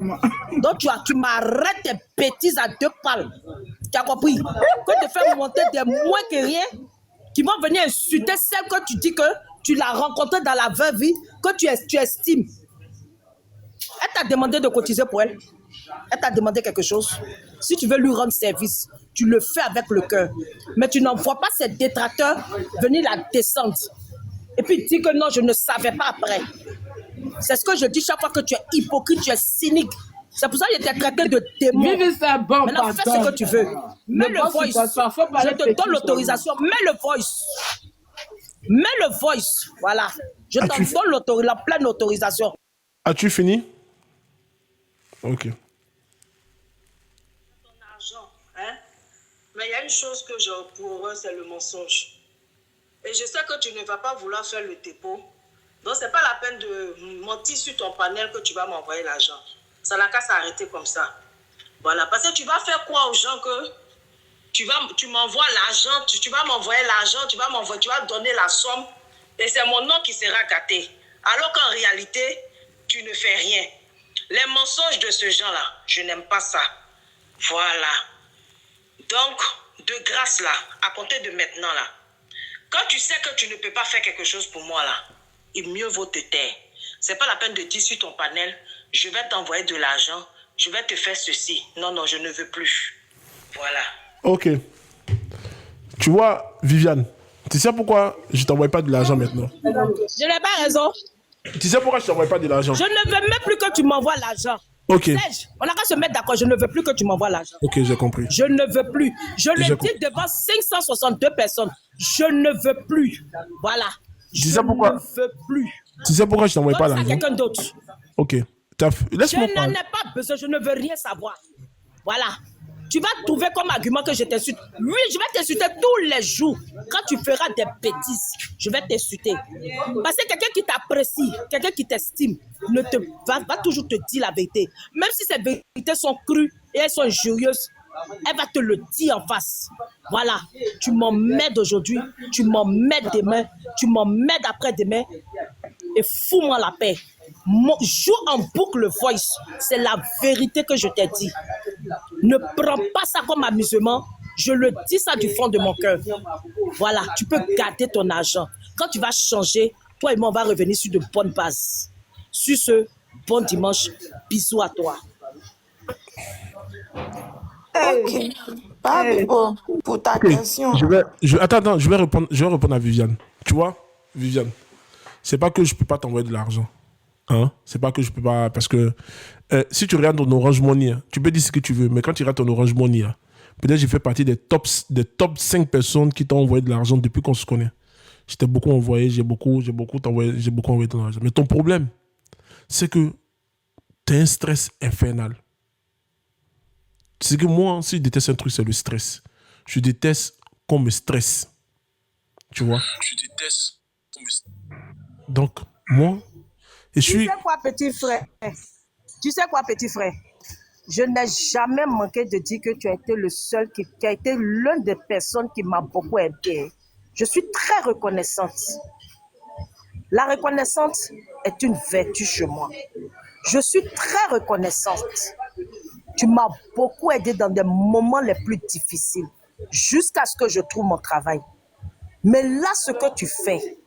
Donc tu m'arrêtes tes bêtises à deux palmes. Tu as compris? Que te faire monter des moins que rien qui vont venir insulter celle que tu dis que tu l'as rencontrée dans la vraie vie, que tu estimes. Elle t'a demandé de cotiser pour elle. Elle t'a demandé quelque chose. Si tu veux lui rendre service, tu le fais avec le cœur. Mais tu n'envoies pas ces détracteurs venir la descendre. Et puis dis que non, je ne savais pas après. C'est ce que je dis chaque fois que tu es hypocrite, tu es cynique. C'est pour ça que je t'ai traité de démon. Maintenant, fais ce que tu veux. Mets le voice. Je te donne l'autorisation. Mets le voice. Mets le voice. Voilà. Je t'en donne la pleine autorisation. As-tu fini? Ok. Ton argent, hein? Mais il y a une chose que j'ai pour eux, c'est le mensonge. Et je sais que tu ne vas pas vouloir faire le dépôt. Donc, ce n'est pas la peine de mentir sur ton panel que tu vas m'envoyer l'argent. Ça n'a qu'à s'arrêter comme ça. Voilà. Parce que tu vas faire quoi aux gens que tu m'envoies l'argent, tu vas m'envoyer l'argent, tu vas donner la somme et c'est mon nom qui sera gâté. Alors qu'en réalité, tu ne fais rien. Les mensonges de ce genre-là, je n'aime pas ça. Voilà. Donc, de grâce là, à compter de maintenant là, quand tu sais que tu ne peux pas faire quelque chose pour moi là, il mieux vaut te taire. C'est pas la peine de dire sur ton panel, je vais t'envoyer de l'argent, je vais te faire ceci. Non, non, je ne veux plus. Voilà. Ok. Tu vois, Viviane, tu sais pourquoi je t'envoie pas de l'argent maintenant? Je n'ai pas raison. Tu sais pourquoi je t'envoie pas de l'argent? Je ne veux même plus que tu m'envoies l'argent. Ok. Serge, on a qu'à se mettre d'accord. Je ne veux plus que tu m'envoies l'argent. Ok, j'ai compris. Je ne veux plus. Je le dis devant 562 personnes. Je ne veux plus. Voilà. Je ne veux plus. Tu sais pourquoi je t'envoie pas l'argent? quelqu'un d'autre. Ok. Laisse-moi Je n'en ai pas besoin. Je ne veux rien savoir. Voilà. Tu vas trouver comme argument que je t'insulte. Oui, je vais t'insulter tous les jours. Quand tu feras des bêtises, je vais t'insulter. Parce que quelqu'un qui t'apprécie, quelqu'un qui t'estime, va toujours te dire la vérité. Même si ces vérités sont crues et elles sont injurieuses, elle va te le dire en face. Voilà, tu m'emmerdes aujourd'hui, tu m'emmerdes demain, tu m'emmerdes après-demain et fous-moi la paix. Joue en boucle le voice, c'est la vérité que je t'ai dit. Ne prends pas ça comme amusement, je le dis ça du fond de mon cœur. Voilà, tu peux garder ton argent. Quand tu vas changer, toi et moi on va revenir sur de bonnes bases. Sur ce, bon dimanche, bisous à toi. Ok, pas pour ta question. Attends, je vais répondre à Viviane. Tu vois, Viviane, c'est pas que je peux pas t'envoyer de l'argent. Hein? C'est pas que je peux pas, parce que si tu regardes ton Orange Money, tu peux dire ce que tu veux, mais quand tu regardes ton Orange Money, peut-être j'ai fait partie des top 5 personnes qui t'ont envoyé de l'argent depuis qu'on se connaît. Je t'ai beaucoup envoyé, j'ai beaucoup envoyé ton argent. Mais ton problème, c'est que tu as un stress infernal. C'est que moi, si je déteste un truc, c'est le stress. Je déteste qu'on me stresse. Tu vois? Je déteste qu'on me stresse. Donc, moi, Tu sais quoi, petit frère? Tu sais quoi, petit frère? Je n'ai jamais manqué de dire que tu as été le seul qui a été l'une des personnes qui m'a beaucoup aidé. Je suis très reconnaissante. La reconnaissance est une vertu chez moi. Je suis très reconnaissante. Tu m'as beaucoup aidé dans des moments les plus difficiles, jusqu'à ce que je trouve mon travail. Mais là, ce que tu fais,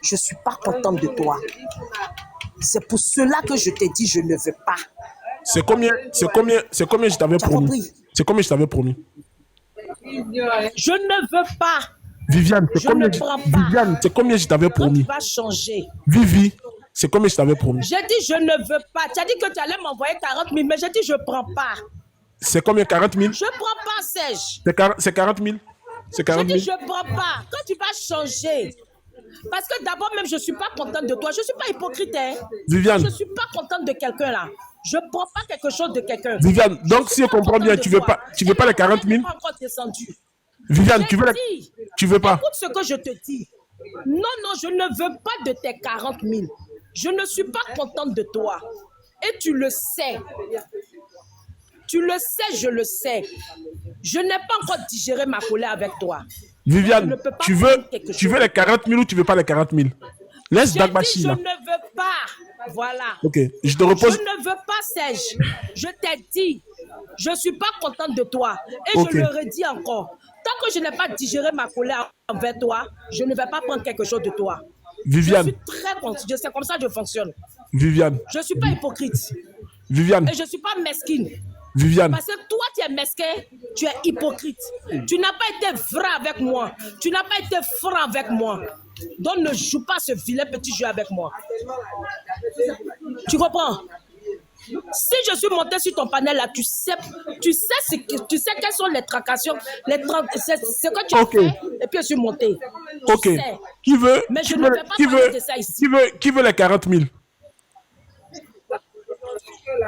je ne suis pas contente de toi. C'est pour cela que je t'ai dit je ne veux pas. C'est combien je t'avais promis? C'est combien je t'avais promis? Je ne veux pas. Viviane, c'est combien je t'avais promis? Tu vas changer. Vivi, c'est combien je t'avais promis? J'ai dit je ne veux pas. Tu as dit que tu allais m'envoyer 40 000, mais j'ai dit je ne prends pas. C'est combien, 40 000? Je ne prends pas, Serge. C'est 40 000? C'est 40 000? J'ai dit je ne prends pas. Quand tu vas changer. Parce que d'abord même, je ne suis pas contente de toi. Je ne suis pas hypocrite. Hein. Viviane. Je ne suis pas contente de quelqu'un là. Je ne prends pas quelque chose de quelqu'un. Viviane, donc si je comprends bien, tu veux pas les 40 000? Viviane, tu veux pas? Écoute ce que je te dis. Non, je ne veux pas de tes 40 000. Je ne suis pas contente de toi. Et tu le sais. Tu le sais, je le sais. Je n'ai pas encore digéré ma colère avec toi. Viviane, tu veux les 40 000 ou tu veux pas les 40 000? Laisse Dagbashi là. Je ne veux pas. Voilà. Ok, je te repose. Je ne veux pas, Serge. Je t'ai dit, je ne suis pas contente de toi. Et Ok. je le redis encore. Tant que je n'ai pas digéré ma colère envers toi, je ne vais pas prendre quelque chose de toi. Viviane, Je suis très contente. C'est comme ça que je fonctionne. Viviane, Je ne suis pas hypocrite. Viviane, Et je ne suis pas mesquine. Viviane. Parce que toi, tu es mesquin, tu es hypocrite. Tu n'as pas été vrai avec moi. Tu n'as pas été franc avec moi. Donc ne joue pas ce vilain petit jeu avec moi. Tu comprends? Si je suis monté sur ton panel là, tu sais quelles sont les tracassions, c'est ce que tu as fait, et puis je suis monté. Ok. Tu sais. Qui veut, Mais je qui ne veut, vais pas qui parler veut, de ça ici. qui veut les 40 000?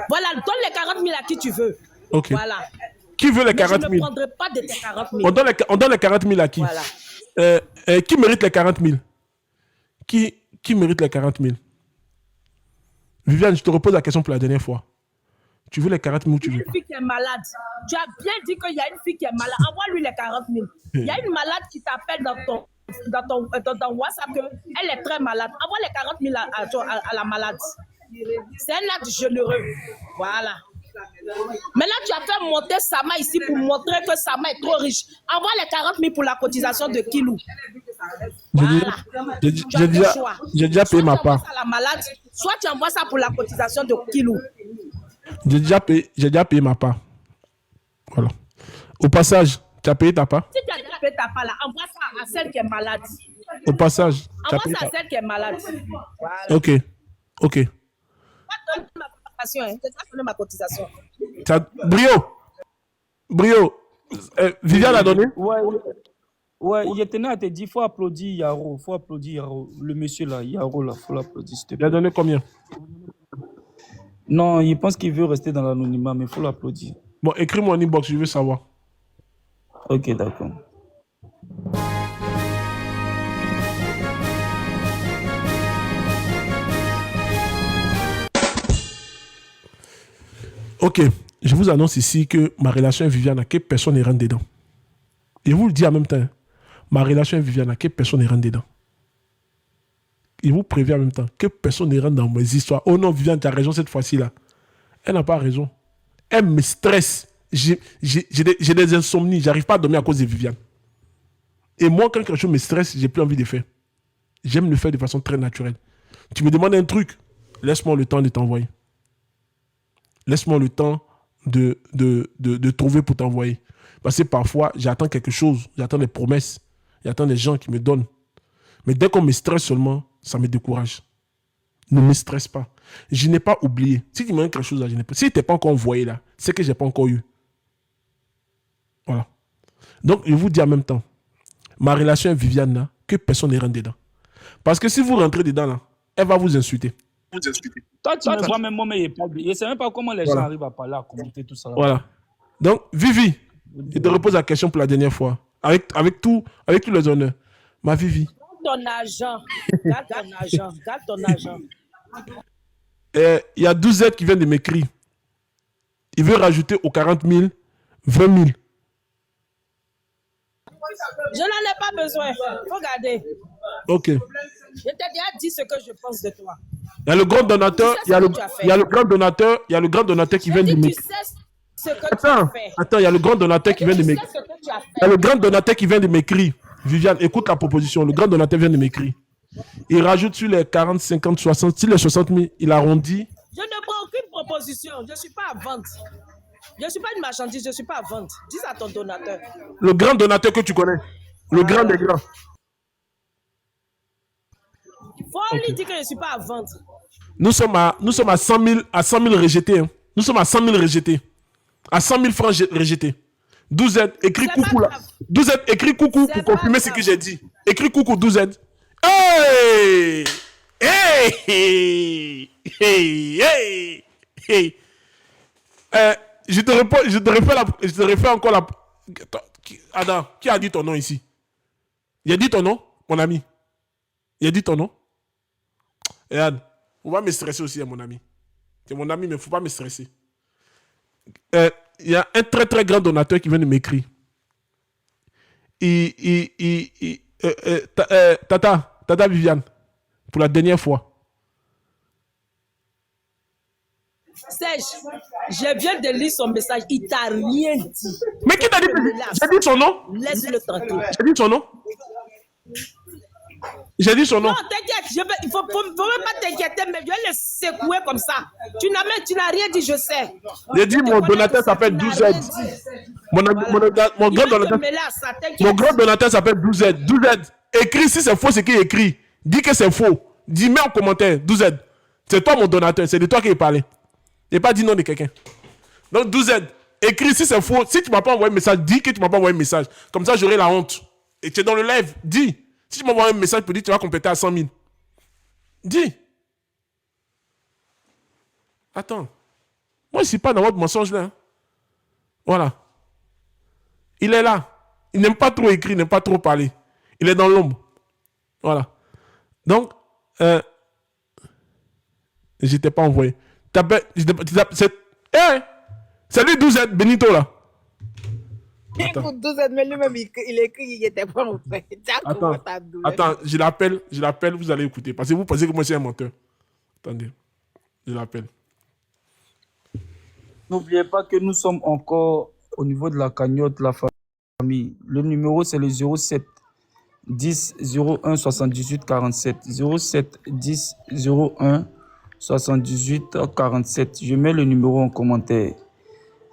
Voilà, donne les 40 000 à qui tu veux. Ok. Voilà. Qui veut les Mais 40 je 000? ne prendrai pas de tes 40 000. On donne les 40 000 à qui? Voilà. Qui mérite les 40 000? Qui mérite les 40 000? Viviane, je te repose la question pour la dernière fois. Tu veux les 40 000 ou tu veux Une pas? fille qui est malade. Tu as bien dit qu'il y a une fille qui est malade. Envoie-lui les 40 000. Il y a une malade qui t'appelle dans ton WhatsApp qu'elle est très malade. Envoie les 40 000 à la malade. C'est un acte généreux. Voilà. Maintenant, tu as fait monter Sama ici pour montrer que Sama est trop riche. Envoie les 40 000 pour la cotisation de Kilou. Voilà. J'ai déjà payé ma part. À la malade, soit tu envoies ça pour la cotisation de Kilou. J'ai déjà payé ma part. Voilà. Au passage, tu as payé ta part? Si tu as déjà payé ta part là, envoie ça à celle qui est malade. Au passage, tu as Envoie payé ça à ta... celle qui est malade. Voilà. Ok. Ok. Je vais donner ma cotisation. Je vais donner ma cotisation. Brio, Viviane a donné? Ouais, je tenais à te dire, faut applaudir Yaro, le monsieur là, Yaro là, faut l'applaudir, s'il te Il a plaît. donné combien? Non, il pense qu'il veut rester dans l'anonymat, mais faut l'applaudir. Bon, écris-moi en inbox, je veux savoir. Ok, d'accord. Ok, je vous annonce ici que ma relation avec Viviane, que personne ne rentre dedans. Et vous le dis en même temps, ma relation avec Viviane, que personne ne rentre dedans. Il vous prévient en même temps que personne ne rentre dans mes histoires. Oh non, Viviane, tu as raison cette fois-ci là. Elle n'a pas raison. Elle me stresse. J'ai des insomnies. J'arrive pas à dormir à cause de Viviane. Et moi, quand quelque chose me stresse, j'ai plus envie de faire. J'aime le faire de façon très naturelle. Tu me demandes un truc, laisse-moi le temps de t'envoyer. Laisse-moi le temps de trouver pour t'envoyer. Parce que parfois, j'attends quelque chose, j'attends des promesses, j'attends des gens qui me donnent. Mais dès qu'on me stresse seulement, ça me décourage. Ne me stresse pas. Je n'ai pas oublié. Si tu me donnes quelque chose, là, je n'ai pas. Si tu n'es pas encore envoyé là, c'est que je n'ai pas encore eu. Voilà. Donc, je vous dis en même temps, ma relation avec Viviane, là, que personne ne rentre dedans. Parce que si vous rentrez dedans, là, elle va vous insulter. Toi, tu me vois même moi, mais je ne sais même pas comment les gens arrivent à parler, à commenter tout ça. Voilà. Donc, Vivi, je te repose la question pour la dernière fois. Avec tous les honneurs. Ma Vivi. Ton argent. Garde ton argent. Garde ton argent. Il y a 12 aides qui viennent de m'écrire. Il veut rajouter aux 40 000, 20 000. Je n'en ai pas besoin. Faut garder. Ok. Je t'ai déjà dit ce que je pense de toi. Il y a le grand donateur, Tu sais ce que tu as fait. il y a le grand donateur qui vient de Tu m'écrire. sais ce que tu as fait. Attends, il y a le grand donateur qui vient de Tu sais m'écrire. ce que tu as fait. Il y a le grand donateur qui vient de m'écrire. Viviane, écoute la proposition. Le grand donateur vient de m'écrire. Il rajoute sur les 40, 50, 60, sur les 60 000, il arrondit. Je ne prends aucune proposition. Je ne suis pas à vendre. Je ne suis pas une marchandise. Je ne suis pas à vendre. Dis à ton donateur. Le grand donateur que tu connais. Le grand des grands. Il faut lui dire que je ne suis pas à vendre. Nous sommes à 100 000 rejetés. Hein. Nous sommes à 100 000 rejetés. À 100 000 francs rejetés. 12 aides, écris coucou là. 12 aides, écris coucou pour confirmer ce que j'ai dit. Écris coucou, 12 aides. Hey! Hey! Hey! Hey! Hey! Je te refais encore la... Adam, qui a dit ton nom ici? Il a dit ton nom, mon ami? Il a dit ton nom? Regarde, on va me stresser aussi, mon ami. C'est mon ami, mais il ne faut pas me stresser. Il y a un très très grand donateur qui vient de m'écrire. Tata Viviane, pour la dernière fois. Serge, je viens de lire son message. Il t'a rien dit. Mais qui t'a dit que j'ai dit son nom? Laisse-le tranquille. J'ai dit son nom? J'ai dit son nom. Non, t'inquiète, il faut même pas t'inquiéter, mais je vais le secouer comme ça. Tu n'as rien dit, je sais. J'ai dit mon donateur s'appelle 12Z. Mon grand donateur s'appelle 12Z. 12Z. Écris si c'est faux, c'est qui écrit. Dis que c'est faux. Dis, mets en commentaire. 12Z. C'est toi mon donateur. C'est de toi qui est parlé. Et pas dit nom de quelqu'un. Donc 12Z. Écris si c'est faux. Si tu m'as pas envoyé un message, dis que tu m'as pas envoyé un message. Comme ça, j'aurai la honte. Et tu es dans le live. Dis. Si tu m'envoies un message pour dire que tu vas compléter à 100 000. Dis. Attends. Moi, je ne suis pas dans votre mensonge là. Hein. Voilà. Il est là. Il n'aime pas trop écrire, il n'aime pas trop parler. Il est dans l'ombre. Voilà. Donc, je ne t'ai pas envoyé. C'est lui 12Z, Benito là. Écoute, 12Z, mais lui-même, il écrit, il n'était pas en fait. Attends, je l'appelle, vous allez écouter. Parce que vous pensez que moi, je suis un menteur. Attendez, je l'appelle. N'oubliez pas que nous sommes encore au niveau de la cagnotte, la famille. Le numéro, c'est le 07 10 01 78 47. 07 10 01 78 47. Je mets le numéro en commentaire.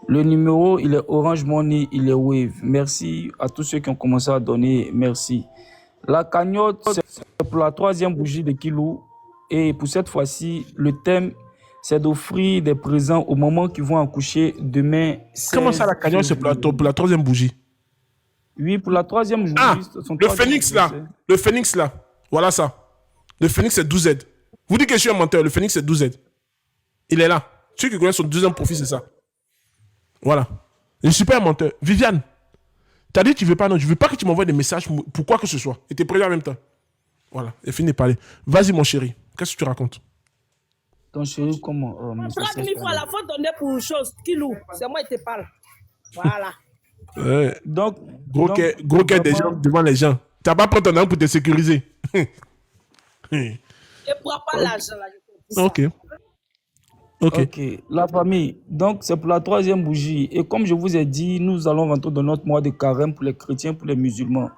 Le numéro, il est Orange Money, il est Wave. Merci à tous ceux qui ont commencé à donner. Merci. La cagnotte, c'est pour la 3e bougie de Kilou. Et pour cette fois-ci, le thème, c'est d'offrir des présents aux mamans qui vont accoucher demain. Comment ça, la cagnotte, c'est pour la 3e bougie? Oui, pour la 3e bougie. Ah, le phénix là. Le phénix là. Voilà ça. Le phénix, c'est 12Z. Vous dites que je suis un menteur. Le phénix, c'est 12Z. Il est là. Ceux qui connaissent son 2e profil, c'est ça. Voilà. Je ne suis pas un menteur. Viviane, tu as dit que tu ne veux pas, non, je ne veux pas que tu m'envoies des messages pour quoi que ce soit. Et tu es prévenu en même temps. Voilà, et fini de parler. Vas-y, mon chéri. Qu'est-ce que tu racontes? Ton chéri, comment 30 000 fois, la faute donnée pour une chose. Kilou, c'est moi qui te parle. Voilà. Donc, gros cœur des gens devant les gens. Tu n'as pas pris ton arme pour te sécuriser. Je ne prends pas l'argent là. Ok. Ok, la famille, donc c'est pour la 3e bougie. Et comme je vous ai dit, nous allons rentrer dans notre mois de carême pour les chrétiens, pour les musulmans.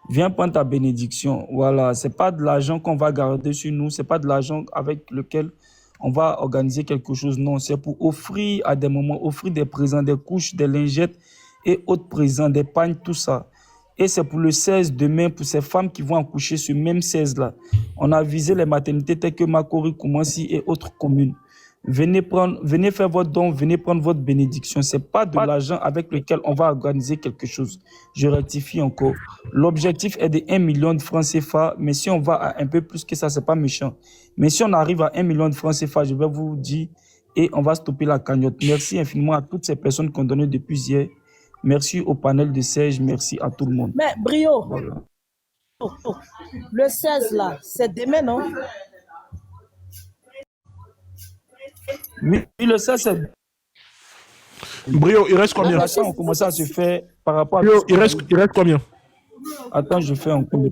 Viens prendre ta bénédiction. Voilà, ce n'est pas de l'argent qu'on va garder sur nous, ce n'est pas de l'argent avec lequel on va organiser quelque chose. Non, c'est pour offrir à des moments, offrir des présents, des couches, des lingettes et autres présents, des pagnes, tout ça. Et c'est pour le 16 demain, pour ces femmes qui vont accoucher ce même 16-là. On a visé les maternités telles que Makori, Koumansi et autres communes. Venez faire votre don, venez prendre votre bénédiction. Ce n'est pas de l'argent avec lequel on va organiser quelque chose. Je rectifie encore. L'objectif est de 1 million de francs CFA, mais si on va à un peu plus que ça, ce n'est pas méchant. Mais si on arrive à 1 million de francs CFA, je vais vous dire, et on va stopper la cagnotte. Merci infiniment à toutes ces personnes qui ont donné depuis hier. Merci au panel de Serge, merci à tout le monde. Mais Brio, voilà. Le 16 là, c'est demain, non? Oui, le 16, c'est... Brio, il reste combien? On commence à se faire par rapport à... Brio, il reste combien? Attends, je fais un coup de